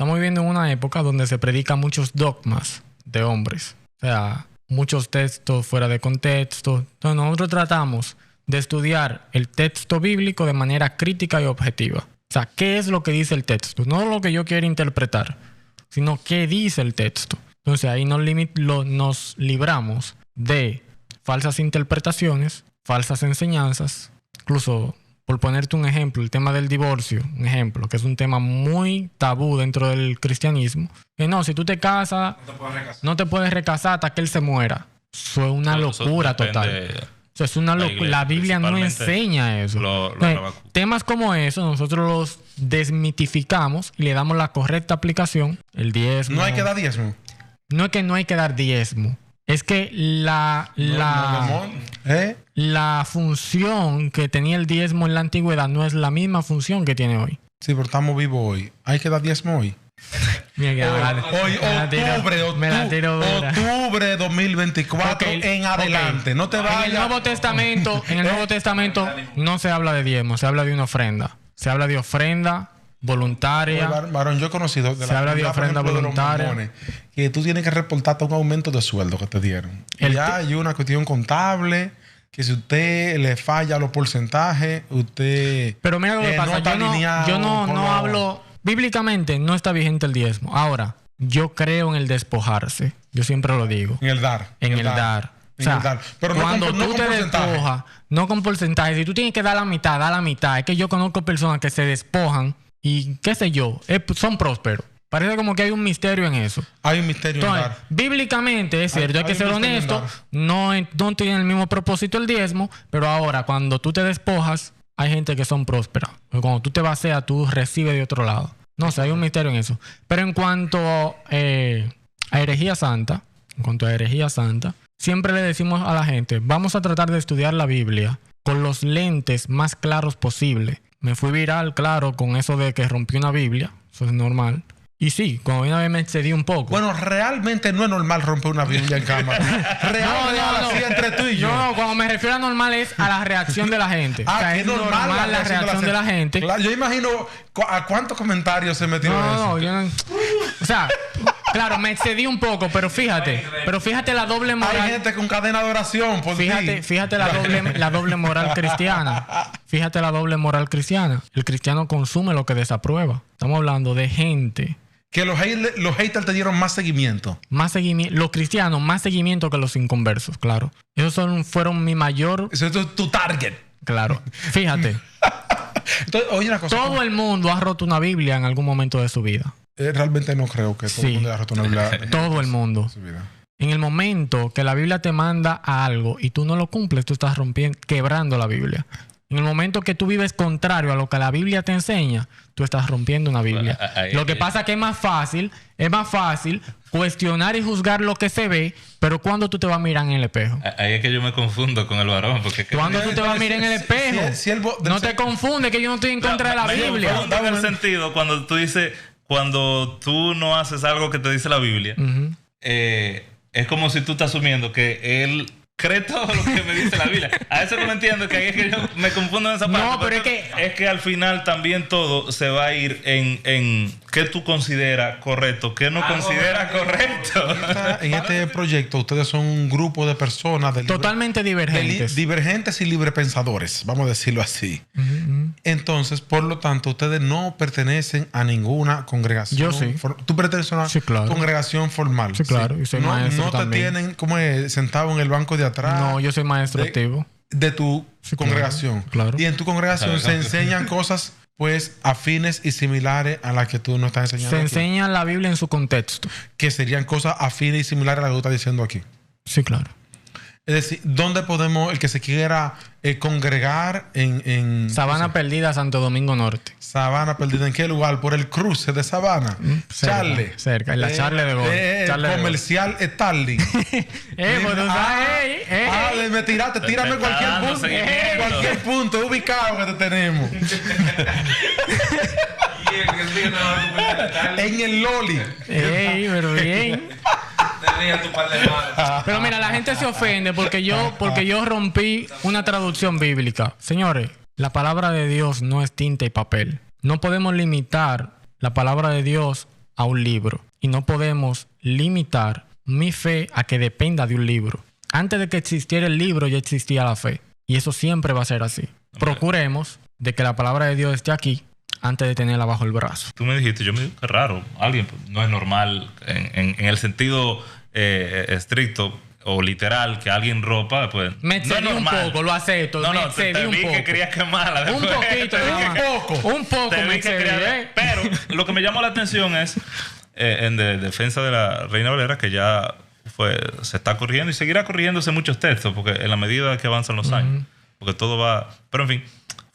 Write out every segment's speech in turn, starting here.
estamos viviendo en una época donde se predican muchos dogmas de hombres. O sea, muchos textos fuera de contexto. Entonces nosotros tratamos de estudiar el texto bíblico de manera crítica y objetiva. O sea, ¿qué es lo que dice el texto? No lo que yo quiero interpretar, sino qué dice el texto. Entonces ahí nos libramos de falsas interpretaciones, falsas enseñanzas. Incluso, por ponerte un ejemplo, el tema del divorcio, un ejemplo, que es un tema muy tabú dentro del cristianismo. Que no, si tú te casas, no te puedes recasar hasta que él se muera. Eso es una locura total. Eso es una locura. La Biblia no enseña eso. Temas como eso nosotros los desmitificamos y le damos la correcta aplicación. El diezmo. No hay que dar diezmo. No es que no hay que dar diezmo. Es que la función que tenía el diezmo en la antigüedad no es la misma función que tiene hoy. Sí, pero estamos vivos hoy. Hay que dar diezmo hoy. Hoy, octubre 2024 en adelante. No te vayas. En el Nuevo Testamento no se habla de diezmo, se habla de una ofrenda. Se habla de ofrenda voluntaria. Varón, yo he conocido se habla de ofrenda voluntaria. Que tú tienes que reportarte un aumento de sueldo que te dieron. Ya hay una cuestión contable que si usted le falla los porcentajes, usted. Pero mira lo que pasa. Yo no hablo. Bíblicamente no está vigente el diezmo. Ahora, yo creo en el despojarse. Yo siempre lo digo. En el dar. En el dar. O sea, pero cuando tú te despojas, no con porcentaje. Si tú tienes que dar la mitad, da la mitad. Es que yo conozco personas que se despojan y qué sé yo, son prósperos. Parece como que hay un misterio en eso. Hay un misterio en dar. Bíblicamente es cierto, hay que ser honesto. No tiene el mismo propósito el diezmo, pero ahora cuando tú te despojas, hay gente que son prósperas. Cuando tú te vacías, tú recibes de otro lado. No sé, hay un misterio en eso. Pero en cuanto a herejía santa, siempre le decimos a la gente, vamos a tratar de estudiar la Biblia con los lentes más claros posible. Me fui viral, claro, con eso de que rompí una Biblia. Eso es normal. Y sí, cuando una vez me excedí un poco. Bueno, realmente no es normal romper una Biblia en cámara. Así entre tú y yo. No, cuando me refiero a normal es a la reacción de la gente. O sea, es normal la reacción de la gente. Claro, yo imagino a cuántos comentarios se metieron eso. O sea, claro, me excedí un poco, pero fíjate la doble moral. Hay gente con cadena de oración por fíjate la doble moral cristiana. Fíjate la doble moral cristiana. El cristiano consume lo que desaprueba. Estamos hablando de gente que los haters te dieron más seguimiento. Los cristianos, más seguimiento que los inconversos, claro. Esos fueron mi mayor. Eso es tu target. Claro. Fíjate. Entonces, oye, una cosa. Todo el mundo ha roto una Biblia en algún momento de su vida. Realmente no creo que todo el mundo haya roto una Biblia. Todo el mundo. En el momento que la Biblia te manda a algo y tú no lo cumples, tú estás quebrando la Biblia. En el momento que tú vives contrario a lo que la Biblia te enseña, tú estás rompiendo una Biblia. Lo que pasa es que es más fácil cuestionar y juzgar lo que se ve, pero cuando tú te vas a mirar en el espejo. Ahí es que yo me confundo con el varón. Cuando tú te vas a mirar en el espejo, no te confunde que yo no estoy en contra de la Biblia. En el sentido, cuando tú dices, cuando tú no haces algo que te dice la Biblia, es como si tú estás asumiendo que él cree todo lo que me dice la Biblia. A eso no me entiendo, que ahí es que yo me confundo en esa parte. No, pero es que al final también todo se va a ir en qué tú consideras correcto, qué no consideras correcto. En este proyecto ustedes son un grupo de personas totalmente divergentes. Divergentes y librepensadores, vamos a decirlo así. Entonces, por lo tanto, ustedes no pertenecen a ninguna congregación. Yo sí. Tú perteneces a una congregación formal. Sí, claro. Y soy maestro no también. Te tienen como sentado en el banco de atrás. No, yo soy maestro activo. De tu congregación. Claro. Y en tu congregación se enseñan cosas pues afines y similares a las que tú no estás enseñando. Se enseña la Biblia en su contexto. Que serían cosas afines y similares a las que tú estás diciendo aquí. Sí, claro. Es decir, ¿dónde podemos, el que se quiera congregar en Sabana Perdida, Santo Domingo Norte? Sabana Perdida, ¿en qué lugar? Por el cruce de Sabana. Cerca, en la Charle de Gol. Comercial Starling. Pues tú sabes, me tiraste, tírame cualquier punto. Cualquier punto ubicado que te tenemos. En el Loli. Pero bien. Pero mira, la gente se ofende porque yo rompí una traducción bíblica. Señores, la palabra de Dios no es tinta y papel. No podemos limitar la palabra de Dios a un libro. Y no podemos limitar mi fe a que dependa de un libro. Antes de que existiera el libro, ya existía la fe. Y eso siempre va a ser así. Procuremos de que la palabra de Dios esté aquí antes de tenerla bajo el brazo. Tú me dijiste, yo me digo, qué raro. Alguien no es normal en el sentido estricto o literal que alguien ropa, pues. Me excedí no es un poco, lo acepto. No, me te excedí un vi poco. que querías quemarla. Un Después. poquito, un poco Te me vi que excedí, querías. Pero lo que me llamó la atención es, en defensa de la Reina Valera, que ya se está corrigiendo y seguirá corrigiéndose muchos textos, porque en la medida que avanzan los años, porque todo va. Pero en fin,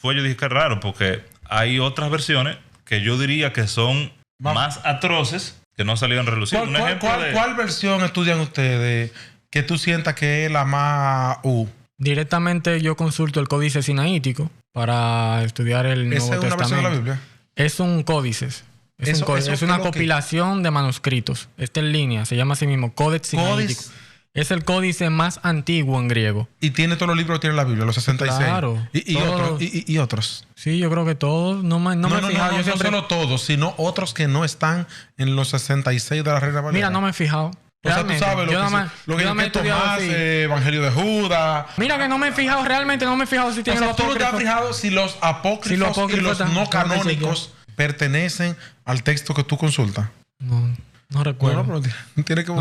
yo dije que es raro, porque hay otras versiones que yo diría que son más atroces que no salieron a relucir. ¿Cuál versión estudian ustedes que tú sientas que es la más Directamente yo consulto el Códice Sinaítico para estudiar el Nuevo Testamento. ¿Es una versión de la Biblia? Es un códice. Es una compilación de manuscritos. Está en línea. Se llama así mismo Codex Sinaítico. Es el códice más antiguo en griego. ¿Y tiene todos los libros que tiene la Biblia? Los 66. Claro. ¿Y otros? Sí, yo creo que todos. No me he fijado. No solo todos, sino otros que no están en los 66 de la Reina Valera. Mira, no me he fijado. O sea, tú sabes lo que Tomás, Evangelio de Judas. Mira que no me he fijado, realmente no me he fijado si tienen los apócrifos. ¿Tú no te has fijado si los apócrifos y los no canónicos pertenecen al texto que tú consultas? No recuerdo. Bueno, pero tiene que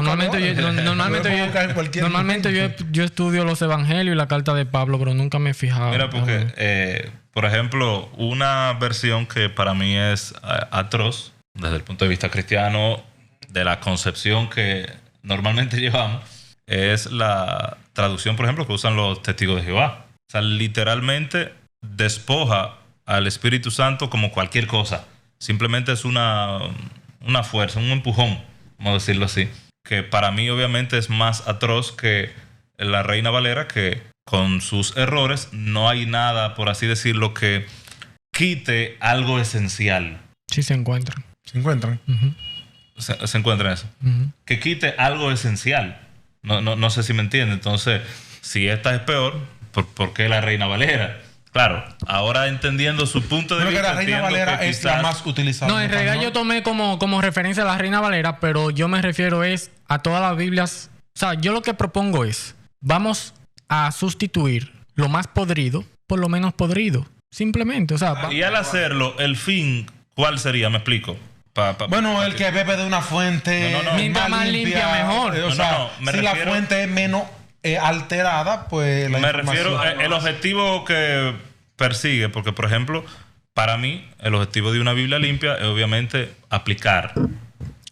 Normalmente yo estudio los evangelios y la carta de Pablo, pero nunca me he fijado. Mira, porque, por ejemplo, una versión que para mí es atroz, desde el punto de vista cristiano, de la concepción que normalmente llevamos, es la traducción, por ejemplo, que usan los testigos de Jehová. O sea, literalmente despoja al Espíritu Santo como cualquier cosa. Simplemente es una fuerza, un empujón, vamos a decirlo así, que para mí obviamente es más atroz que la Reina Valera, que con sus errores no hay nada, por así decirlo, que quite algo esencial. Sí, se encuentran. ¿Se encuentran? Uh-huh. Se encuentra eso. Uh-huh. Que quite algo esencial. No sé si me entiende. Entonces, si esta es peor, ¿por qué la Reina Valera? Claro, ahora entendiendo su punto de vista. Creo que la Reina Valera es la más utilizada. No, en realidad yo tomé como referencia a la Reina Valera, pero yo me refiero a todas las Biblias. O sea, yo lo que propongo es, vamos a sustituir lo más podrido por lo menos podrido. Simplemente, o sea... Y al hacerlo, el fin, ¿cuál sería? Me explico. El que bebe de una fuente mientras más limpia mejor. Si la fuente es menos alterada, pues la información... Me refiero el objetivo que persigue, porque por ejemplo, para mí, el objetivo de una Biblia limpia es obviamente aplicar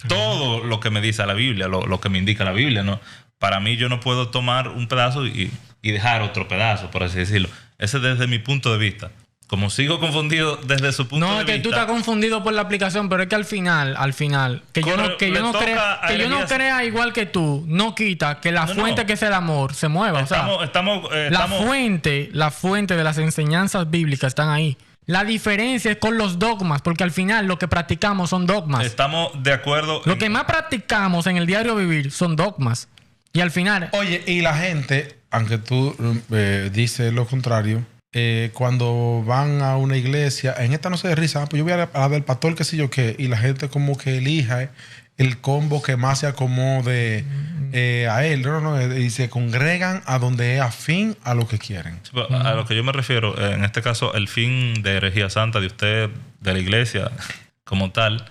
todo lo que me dice la Biblia, lo que me indica la Biblia, ¿no? Para mí yo no puedo tomar un pedazo y dejar otro pedazo, por así decirlo. Ese es desde mi punto de vista. Como sigo confundido desde su punto de vista... No, es que tú estás confundido por la aplicación, pero es que al final, que yo no crea igual que tú, no quita que la fuente que es el amor se mueva. La fuente de las enseñanzas bíblicas están ahí. La diferencia es con los dogmas, porque al final lo que practicamos son dogmas. Estamos de acuerdo. Lo que más practicamos en el diario vivir son dogmas. Y al final... Oye, y la gente, aunque tú dices lo contrario... cuando van a una iglesia, en esta no se de risa, pues yo voy a la del pastor, qué sé yo qué, y la gente como que elija el combo que más se acomode a él, y se congregan a donde es afín a lo que quieren. Sí, a lo que yo me refiero, en este caso, el fin de herejía santa de usted, de la iglesia como tal,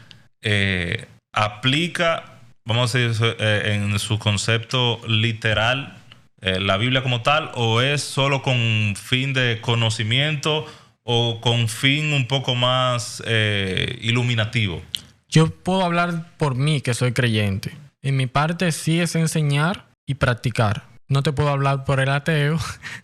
aplica, vamos a decir, en su concepto literal, la Biblia como tal, o es solo con fin de conocimiento o con fin un poco más iluminativo? Yo puedo hablar por mí, que soy creyente. En mi parte sí es enseñar y practicar. No te puedo hablar por el ateo,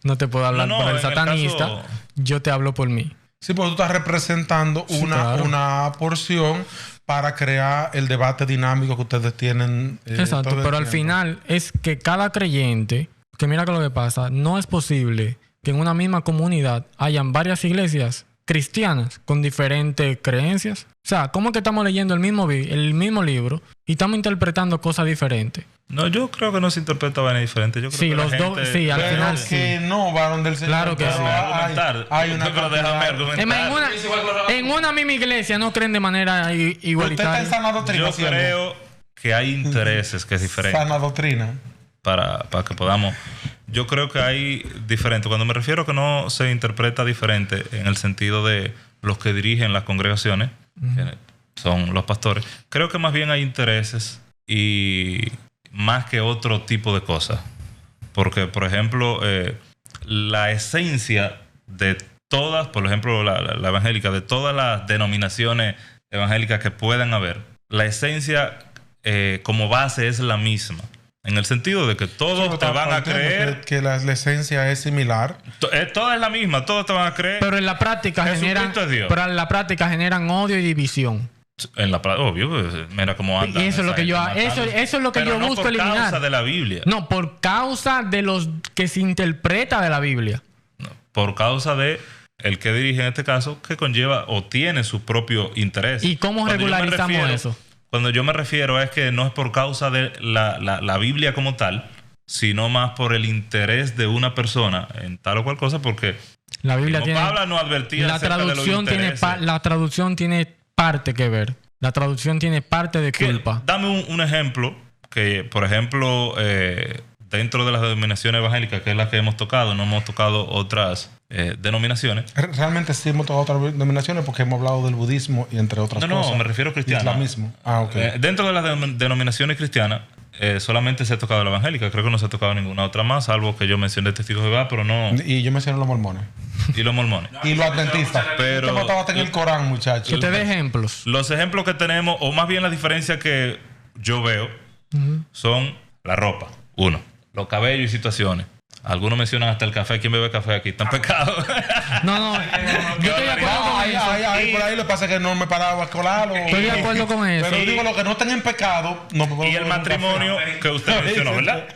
no te puedo hablar por el satanista. Yo te hablo por mí. Sí, porque tú estás representando una porción para crear el debate dinámico que ustedes tienen. Exacto, pero al final es que cada creyente... Que mira que lo que pasa, no es posible que en una misma comunidad hayan varias iglesias cristianas con diferentes creencias. O sea, ¿cómo es que estamos leyendo el mismo libro y estamos interpretando cosas diferentes. No, yo creo que no se interpreta vaina diferente. Yo creo Sí, que los la dos, gente... sí, al Pero final que sí. no, varón del Señor. Claro que sí. Hay una Pero déjame argumentar. Es más, en una misma iglesia no creen de manera Usted está en igualitaria. sana doctrina. Yo ¿sí o no? creo que hay intereses que es diferente. Sana doctrina. Para que podamos... Yo creo que hay diferente. Cuando me refiero a que no se interpreta diferente en el sentido de los que dirigen las congregaciones, que son los pastores, creo que más bien hay intereses y más que otro tipo de cosas. Porque, por ejemplo, la esencia de todas, por ejemplo, la evangélica, de todas las denominaciones evangélicas que puedan haber, la esencia como base es la misma. En el sentido de que todos te van a creer... Que la esencia es similar. Toda es la misma, todos te van a creer... Pero en la práctica Jesucristo es Dios. pero en la práctica generan odio y división. Obvio, mira cómo anda. Y eso es lo que yo busco por eliminar. Por causa de la Biblia. No, por causa de los que se interpreta de la Biblia. No, por causa de el que dirige en este caso, que conlleva o tiene su propio interés. ¿Y cómo regularizamos eso? Cuando yo me refiero es que no es por causa de la Biblia como tal, sino más por el interés de una persona en tal o cual cosa, porque la Biblia como tiene... Pablo no advertía la traducción tiene parte que ver. La traducción tiene parte de culpa. Dame un ejemplo que, por ejemplo, dentro de las denominaciones evangélicas, que es la que hemos tocado, no hemos tocado otras denominaciones. Realmente sí hemos tocado otras denominaciones porque hemos hablado del budismo y entre otras cosas. No, me refiero a cristiano. Islamismo. Ok. Dentro de las denominaciones cristianas, solamente se ha tocado la evangélica. Creo que no se ha tocado ninguna otra más, salvo que yo mencioné Testigos de Jehová, pero no... Y yo mencioné los mormones. Y los mormones. Y los adventistas. Pero... ¿Qué estaba en el Corán, muchachos? Que te dé ejemplos. Los ejemplos que tenemos, o más bien la diferencia que yo veo, son la ropa, uno. Los cabellos y situaciones. Algunos mencionan hasta el café. ¿Quién bebe café aquí? Está en pecado. No. Yo estoy de acuerdo con eso. Por ahí lo que pasa es que no me paraba a colarlo. Estoy de acuerdo con eso. Pero digo, los que no estén en pecado... No, y el matrimonio que usted mencionó, ¿verdad?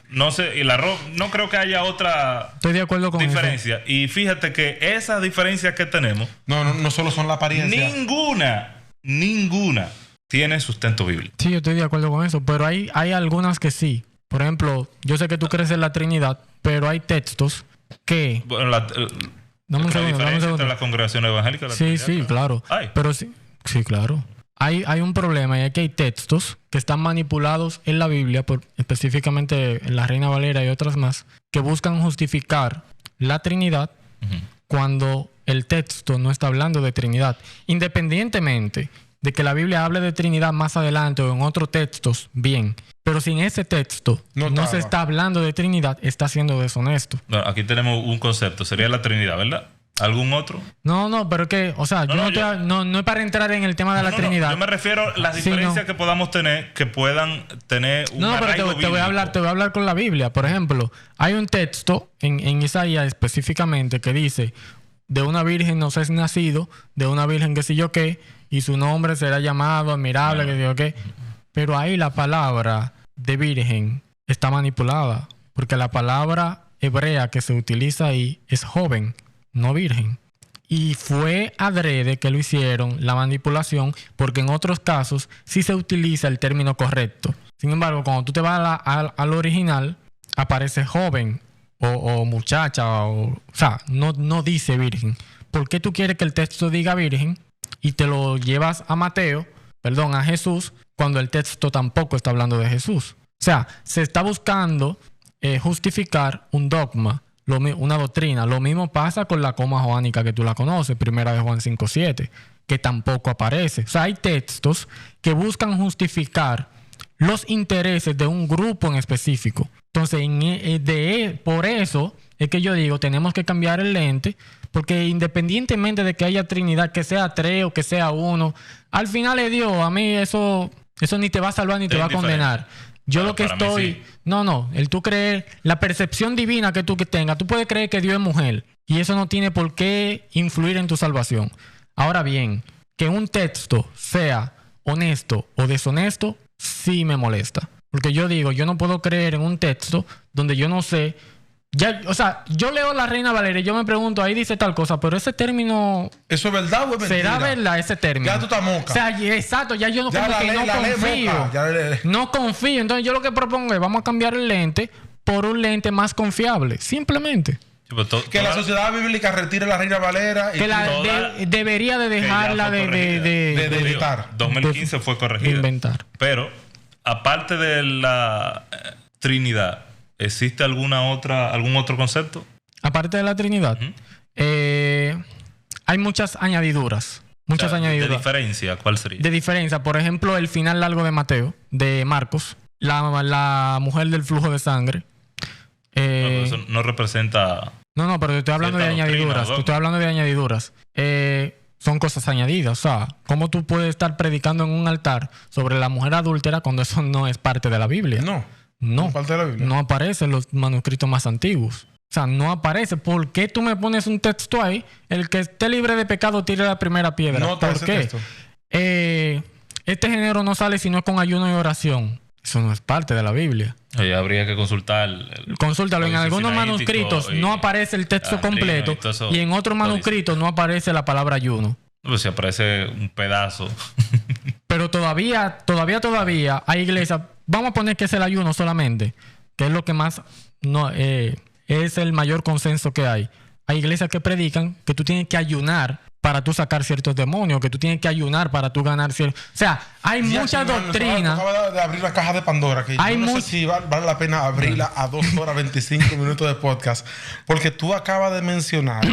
No sé, y la ropa... No creo que haya otra... Estoy de acuerdo con diferencia. eso. Y fíjate que esa diferencia que tenemos... No solo son la apariencia. Ninguna tiene sustento bíblico. Sí, yo estoy de acuerdo con eso. Pero hay algunas que sí. Por ejemplo, yo sé que tú crees en la Trinidad, pero hay textos que... Bueno, la diferencia entre las congregaciones evangélicas y la Trinidad, Sí, claro. Pero sí, claro. Hay un problema y es que hay textos que están manipulados en la Biblia, específicamente en la Reina Valera y otras más, que buscan justificar la Trinidad cuando el texto no está hablando de Trinidad. Independientemente de que la Biblia hable de Trinidad más adelante o en otros textos, bien. Pero si en ese texto no se está hablando de Trinidad, está siendo deshonesto. Bueno, aquí tenemos un concepto, sería la Trinidad, ¿verdad? ¿Algún otro? No, pero que, o sea, no es para entrar en el tema de la Trinidad. Yo me refiero a las diferencias que podamos tener, que puedan tener un arraigo pero te voy a hablar con la Biblia. Por ejemplo, hay un texto en Isaías específicamente que dice: de una virgen nos es nacido, de una virgen que sé yo qué, y su nombre será llamado admirable, que sé yo qué. Pero ahí la palabra de virgen está manipulada, porque la palabra hebrea que se utiliza ahí es joven, no virgen. Y fue adrede que lo hicieron, la manipulación, porque en otros casos sí se utiliza el término correcto. Sin embargo, cuando tú te vas al original, aparece joven o muchacha, o sea, no dice virgen. ¿Por qué tú quieres que el texto diga virgen y te lo llevas a Jesús, cuando el texto tampoco está hablando de Jesús? O sea, se está buscando justificar un dogma, una doctrina. Lo mismo pasa con la coma joánica que tú la conoces, 1 Juan 5:7, que tampoco aparece. O sea, hay textos que buscan justificar los intereses de un grupo en específico. Entonces, por eso es que yo digo, tenemos que cambiar el lente, porque independientemente de que haya Trinidad, que sea 3 o que sea 1, al final es Dios. A mí eso ni te va a salvar ni te va a condenar. Yo lo que estoy... Sí. No. Tú creer... La percepción divina que tú tengas. Tú puedes creer que Dios es mujer. Y eso no tiene por qué influir en tu salvación. Ahora bien, que un texto sea honesto o deshonesto, sí me molesta. Porque yo digo, yo no puedo creer en un texto donde yo no sé O sea, yo leo la Reina Valera y yo me pregunto, ahí dice tal cosa, pero ese término... ¿Eso es verdad o es mentira? ¿Será verdad ese término? Ya tú estás moca. O sea, exacto, ya yo no, ya como que no confío. No confío. Entonces yo lo que propongo es, vamos a cambiar el lente por un lente más confiable. Simplemente. Que la sociedad bíblica retire la Reina Valera y que debería de dejarla de editar. 2015 fue corregida. Inventar. Pero, aparte de la Trinidad, ¿existe algún otro concepto? Aparte de la Trinidad, hay muchas añadiduras. Muchas añadiduras. ¿De diferencia? ¿Cuál sería? De diferencia. Por ejemplo, el final largo de Mateo, de Marcos, la mujer del flujo de sangre. Pero eso no representa... No, pero te estoy hablando de añadiduras. Te estoy hablando de añadiduras. Son cosas añadidas. O sea, ¿cómo tú puedes estar predicando en un altar sobre la mujer adúltera cuando eso no es parte de la Biblia? No es parte de la Biblia. No aparece en los manuscritos más antiguos. O sea, no aparece. ¿Por qué tú me pones un texto ahí? El que esté libre de pecado tire la primera piedra. No, ¿por qué? Este género no sale sino con ayuno y oración. Eso no es parte de la Biblia. Oye, habría que consultar. Consúltalo. En algunos manuscritos no aparece el texto completo y en otros manuscritos no aparece la palabra ayuno. Pues si aparece un pedazo. Pero todavía hay iglesias. Vamos a poner que es el ayuno solamente, que es lo que más es el mayor consenso que hay. Hay iglesias que predican que tú tienes que ayunar para tú sacar ciertos demonios, que tú tienes que ayunar para tú ganar ciertos... O sea, hay mucha doctrina. Acaba de abrir la caja de Pandora, que yo no sé si vale la pena abrirla a 2 horas 25 minutos de podcast, porque tú acabas de mencionar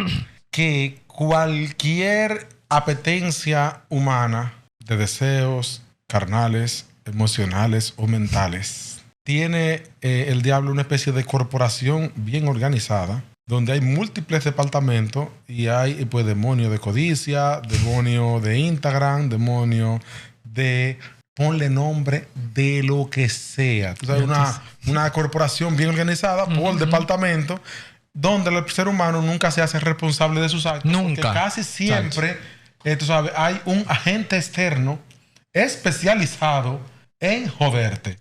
que cualquier apetencia humana de deseos carnales, emocionales o mentales, tiene el diablo una especie de corporación bien organizada, donde hay múltiples departamentos y hay pues demonio de codicia, demonio de Instagram, demonio de... ponle nombre de lo que sea. Tú sabes, una corporación bien organizada por departamento, donde el ser humano nunca se hace responsable de sus actos. Nunca. Porque casi siempre, tú sabes, hay un agente externo especializado en joderte.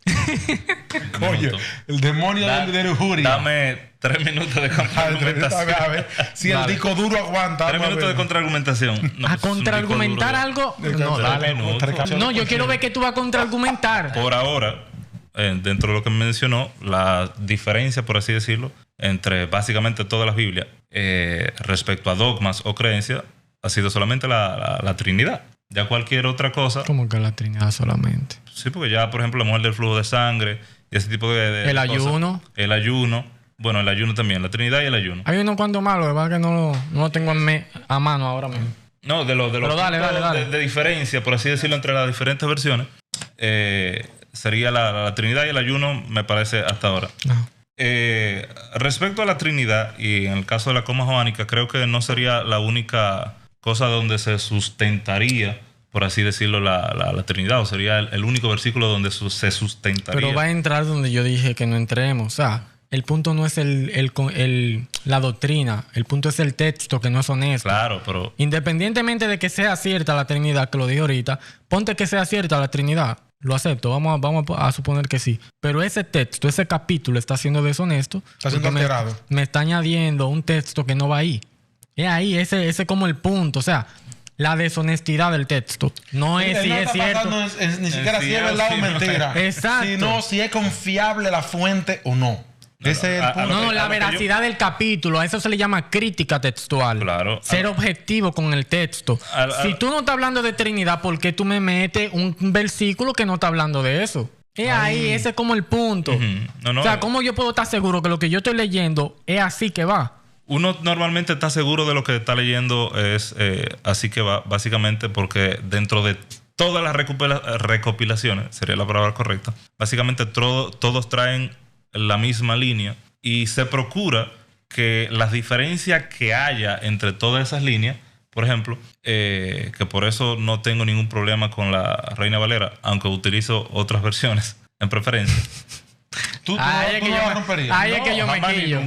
Oye, el demonio de lujuria. Dame 3 minutos de contraargumentación. A ver si el disco duro aguanta. 3 minutos de contraargumentación. ¿A contraargumentar algo? No, dale. No, yo quiero ver que tú vas a contraargumentar. Por ahora, dentro de lo que mencionó, la diferencia, por así decirlo, entre básicamente todas las Biblias respecto a dogmas o creencias ha sido solamente la Trinidad. Ya cualquier otra cosa... ¿Cómo que la Trinidad solamente? Sí, porque ya, por ejemplo, la mujer del flujo de sangre y ese tipo de el ayuno. El ayuno. Bueno, el ayuno también. La Trinidad y el ayuno. Hay unos cuantos malos, de verdad que no lo tengo a mano ahora mismo. No, de los dale. De diferencia, por así decirlo, entre las diferentes versiones, sería la Trinidad y el ayuno, me parece, hasta ahora. No. Respecto a la Trinidad, y en el caso de la coma joánica, creo que no sería la única cosa donde se sustentaría, por así decirlo, la Trinidad, o sería el único versículo donde se sustentaría. Pero va a entrar donde yo dije que no entremos. O sea, el punto no es la doctrina, el punto es el texto que no es honesto. Claro, pero... Independientemente de que sea cierta la Trinidad, que lo dije ahorita, ponte que sea cierta la Trinidad. Lo acepto, vamos a suponer que sí. Pero ese texto, ese capítulo está siendo deshonesto. Está siendo alterado. Me está añadiendo un texto que no va ahí. Es ahí, ese es como el punto. O sea, la deshonestidad del texto. No es si es cierto. Ni siquiera si es verdad o mentira. Exacto. Sino si es confiable la fuente o no. Ese es el punto. No, la veracidad del capítulo. A eso se le llama crítica textual. Claro. Ser objetivo con el texto. Si tú no estás hablando de Trinidad, ¿por qué tú me metes un versículo que no está hablando de eso? Es ahí, ese es como el punto. O sea, ¿cómo yo puedo estar seguro que lo que yo estoy leyendo es así que va? Uno normalmente está seguro de lo que está leyendo es así que va, básicamente porque dentro de todas las recopilaciones, sería la palabra correcta, básicamente todos traen la misma línea y se procura que las diferencias que haya entre todas esas líneas, por ejemplo, que por eso no tengo ningún problema con la Reina Valera, aunque utilizo otras versiones en preferencia. Ahí es que yo me quillo.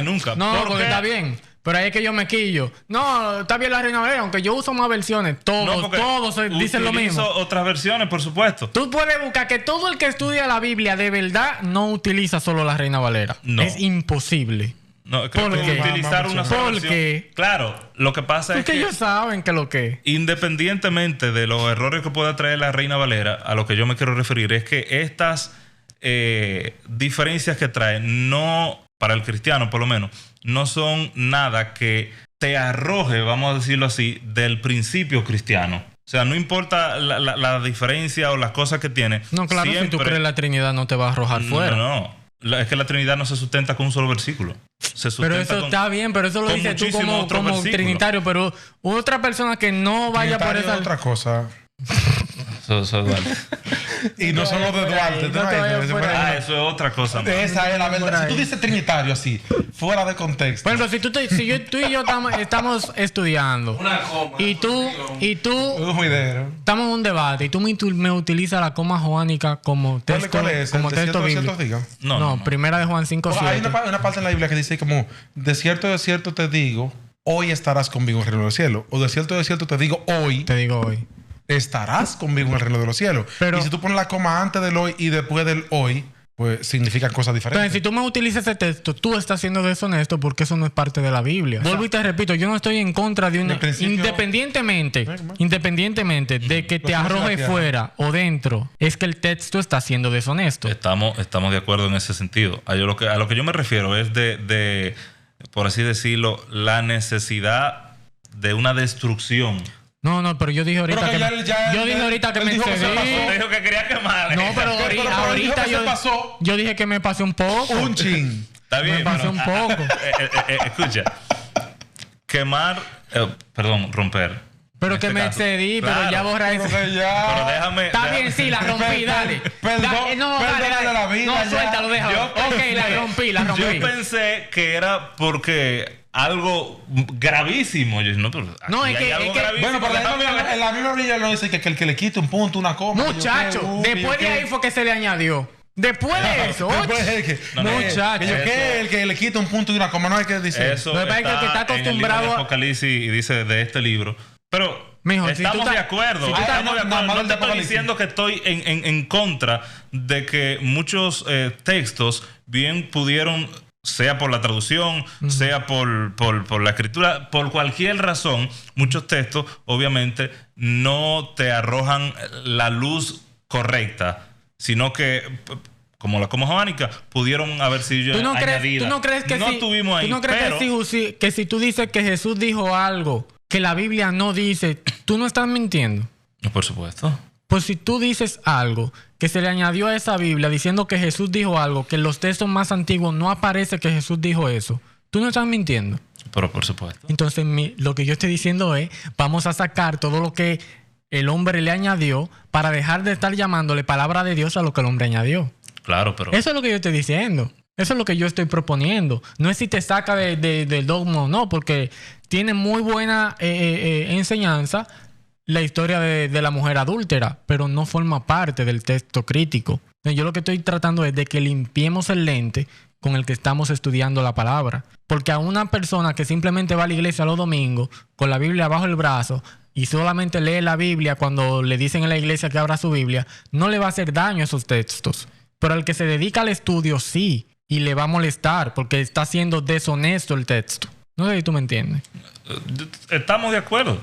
Nunca. No, porque está bien. Pero ahí es que yo me quillo. No, está bien la Reina Valera, aunque yo uso más versiones. Todos dicen lo mismo. Utilizo otras versiones, por supuesto. Tú puedes buscar que todo el que estudia la Biblia de verdad no utiliza solo la Reina Valera. No. Es imposible. No, creo que utilizar una sola versión. Porque Claro, lo que pasa es que ellos saben que lo que... Independientemente de los errores que pueda traer la Reina Valera, a lo que yo me quiero referir es que estas diferencias que trae, no, para el cristiano por lo menos, no son nada que te arroje, vamos a decirlo así, del principio cristiano. O sea, no importa la diferencia o las cosas que tiene. No, claro, siempre, si tú crees la Trinidad no te va a arrojar fuera. No. Es que la Trinidad no se sustenta con un solo versículo. Se pero eso está bien, pero eso lo dices tú como trinitario. Pero otra persona que no vaya por esa... otra cosa. Eso es Duarte. Y no solo de Duarte. Eso es otra cosa. Esa es la verdad. Si tú dices trinitario así, fuera de contexto. Bueno, si tú y yo estamos estudiando. Una coma. Y tú estamos en un debate y tú me utilizas la coma joánica como texto. ¿Cuál es? Como texto bíblico. No, primera de Juan 5:7. Hay una parte en la Biblia que dice como, de cierto te digo, hoy estarás conmigo en el reino del cielo. O de cierto te digo hoy. Te digo hoy. Estarás conmigo en el reino de los cielos. Pero, y si tú pones la coma antes del hoy y después del hoy, pues significan cosas diferentes. Entonces, si tú me utilizas ese texto, tú estás siendo deshonesto porque eso no es parte de la Biblia. Vuelvo y te repito, yo no estoy en contra de una... Independientemente de que te arroje fuera o dentro, es que el texto está siendo deshonesto. Estamos de acuerdo en ese sentido. A lo que yo me refiero es de, por así decirlo, la necesidad de una destrucción. No, pero yo dije ahorita que me excedí. Te dijo que quería quemar. No, pero ahorita yo dije que me pasé un poco. Un chin. Está bien. Me pasé un poco. Escucha. Quemar, romper. Pero que me excedí, claro, pero ya borra eso. Pero déjame. Está bien, sí, la rompí, dale. Dale. No, suéltalo, déjalo. Ok, la rompí. Yo pensé que era porque algo gravísimo. Yo, no, es que bueno, pero en la misma Biblia no dice que el que le quite un punto, una coma. Muchacho, después de ahí fue que se le añadió. Después de eso, muchacho, el que le quita un punto y una coma, no hay que decir eso. Está que está acostumbrado en el libro de Apocalipsis y dice de este libro. Pero estamos de acuerdo. No te estoy diciendo que estoy en contra de que muchos textos bien pudieron, sea por la traducción, sea por la escritura, por cualquier razón, muchos textos obviamente no te arrojan la luz correcta, sino que, como la coma joánica, pudieron haber sido añadidas. ¿Tú no crees que tuvimos ahí? ¿Tú no crees que si tú dices que Jesús dijo algo que la Biblia no dice, tú no estás mintiendo? Por supuesto. Pues si tú dices algo que se le añadió a esa Biblia diciendo que Jesús dijo algo, que en los textos más antiguos no aparece que Jesús dijo eso, tú no estás mintiendo. Pero por supuesto. Entonces lo que yo estoy diciendo es, vamos a sacar todo lo que el hombre le añadió para dejar de estar llamándole palabra de Dios a lo que el hombre añadió. Claro, pero... Eso es lo que yo estoy diciendo. Eso es lo que yo estoy proponiendo. No es si te saca del dogma o no, porque tiene muy buena enseñanza la historia de la mujer adúltera, pero no forma parte del texto crítico. Yo lo que estoy tratando es de que limpiemos el lente con el que estamos estudiando la palabra. Porque a una persona que simplemente va a la iglesia los domingos con la Biblia bajo el brazo y solamente lee la Biblia cuando le dicen en la iglesia que abra su Biblia, no le va a hacer daño a esos textos. Pero al que se dedica al estudio, sí. Y le va a molestar porque está siendo deshonesto el texto. No sé si tú me entiendes. Estamos de acuerdo.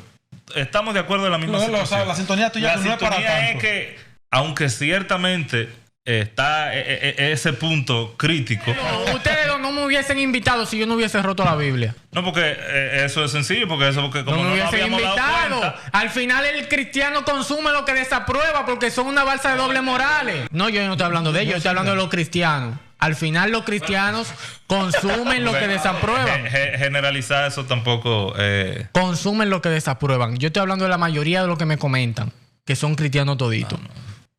Estamos de acuerdo en la misma situación. La sintonía tuya no es para tanto. La sintonía es que, aunque ciertamente está ese punto crítico... Pero ustedes no me hubiesen invitado si yo no hubiese roto la Biblia. No, porque eso es sencillo. Porque como no me hubiesen invitado. Al final el cristiano consume lo que desaprueba porque son una balsa de doble morales. No, yo no estoy hablando de ellos. Yo estoy hablando de los cristianos. Al final los cristianos consumen lo que desaprueban. Generalizar eso tampoco... Consumen lo que desaprueban. Yo estoy hablando de la mayoría de los que me comentan, que son cristianos toditos.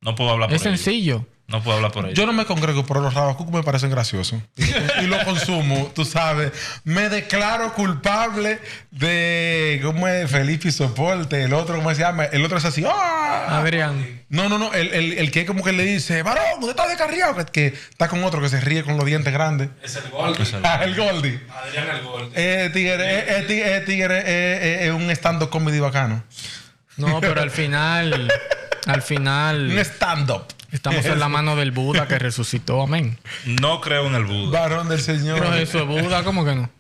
No puedo hablar por ellos. Es sencillo. No puedo hablar por ellos. Yo no me congrego, pero los rabacucos me parecen graciosos. Y lo consumo, tú sabes. Me declaro culpable de... ¿Cómo es? Felipe y Soporte. El otro, ¿cómo se llama? El otro es así. ¡Ah! Adrián. No. El que como que le dice, varón, usted está descarriado. Que está con otro que se ríe con los dientes grandes. Es el Goldie. El Goldie. Adrián el Goldie. Tigre es un stand-up comedy bacano. No, pero al final... Un stand-up. Estamos en la mano del Buda que resucitó. Amén. No creo en el Buda. Varón del Señor. Pero eso es Buda, ¿cómo que no?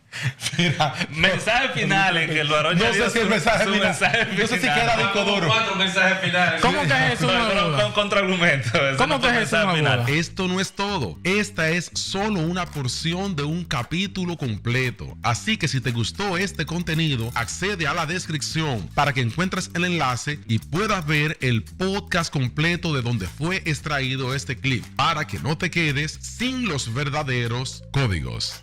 Mira. Mensaje final en que el varón No ya dio sé si el mensaje su final. mensaje No sé si final. queda disco duro. 4 mensajes finales. ¿Cómo que es eso? No, una pero Buda? con contraargumento. Ese ¿Cómo no fue que es eso, mensaje una final. Buda? Esto no es todo. Esta es solo una porción de un capítulo completo. Así que si te gustó este contenido, accede a la descripción para que encuentres el enlace y puedas ver el podcast completo de donde fue extraído este clip, para que no te quedes sin los verdaderos códigos.